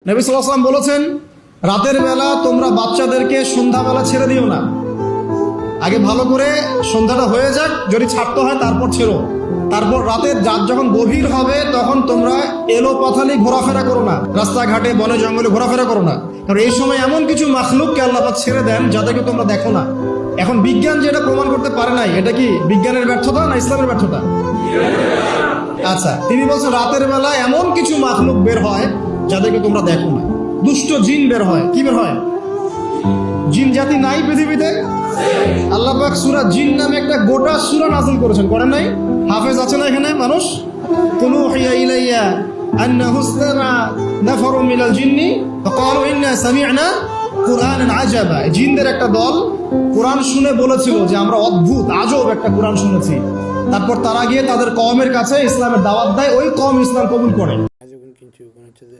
নবী সাল্লাল্লাহু আলাইহি ওয়াসাল্লাম বলেছেন, রাতের বেলা তোমরা বাচ্চাদেরকে সন্ধ্যাবেলা ছেড়ে দিও না, আগে ভালো করে সন্ধ্যাটা হয়ে যাক, যদি ছাড়তে হয় তারপর ছেড়ো। তারপর রাতের রাত যখন গভীর হবে তখন তোমরা এলো পাথালি ঘোরাফেরা করো না, রাস্তাঘাটে বনে জঙ্গলে ঘোরাফেরা করো না, কারণ এই সময় এমন কিছু মাখলুককে আল্লাহ পাক ছেড়ে দেন যাদেরকে তোমরা দেখো না। এখন বিজ্ঞান যেটা প্রমাণ করতে পারে নাই, এটা কি বিজ্ঞানের ব্যর্থতা না ইসলামের ব্যর্থতা? আচ্ছা, তিনি বলছেন রাতের বেলা এমন কিছু মাখলুক বের হয় যাদেরকে তোমরা দেখো না। দুষ্ট জিন বের হয়। কি বের হয়? জিন জাতি নাই পৃথিবীতে? আল্লাহ পাক সূরা জিন নামে একটা গোটা সূরা নাযিল করেছেন, করেন নাই? হাফেজ আছে না এখানে মানুষ? কুনুহিয়া ইলাইয়া আন্নাহু ইসতামা নাফারুম মিনাল জিন্নি ফাকালু ইন্না সামি'না কুরআনান আজাবা। জিনদের একটা দল কোরআন শুনে বলেছিল যে আমরা অদ্ভুত আজব একটা কোরআন শুনেছি। তারপর তারা গিয়ে তাদের কওমের কাছে ইসলামের দাওয়াত দেয়, ওই কওম ইসলাম কবুল করে। কিন্তু মনে হচ্ছে যে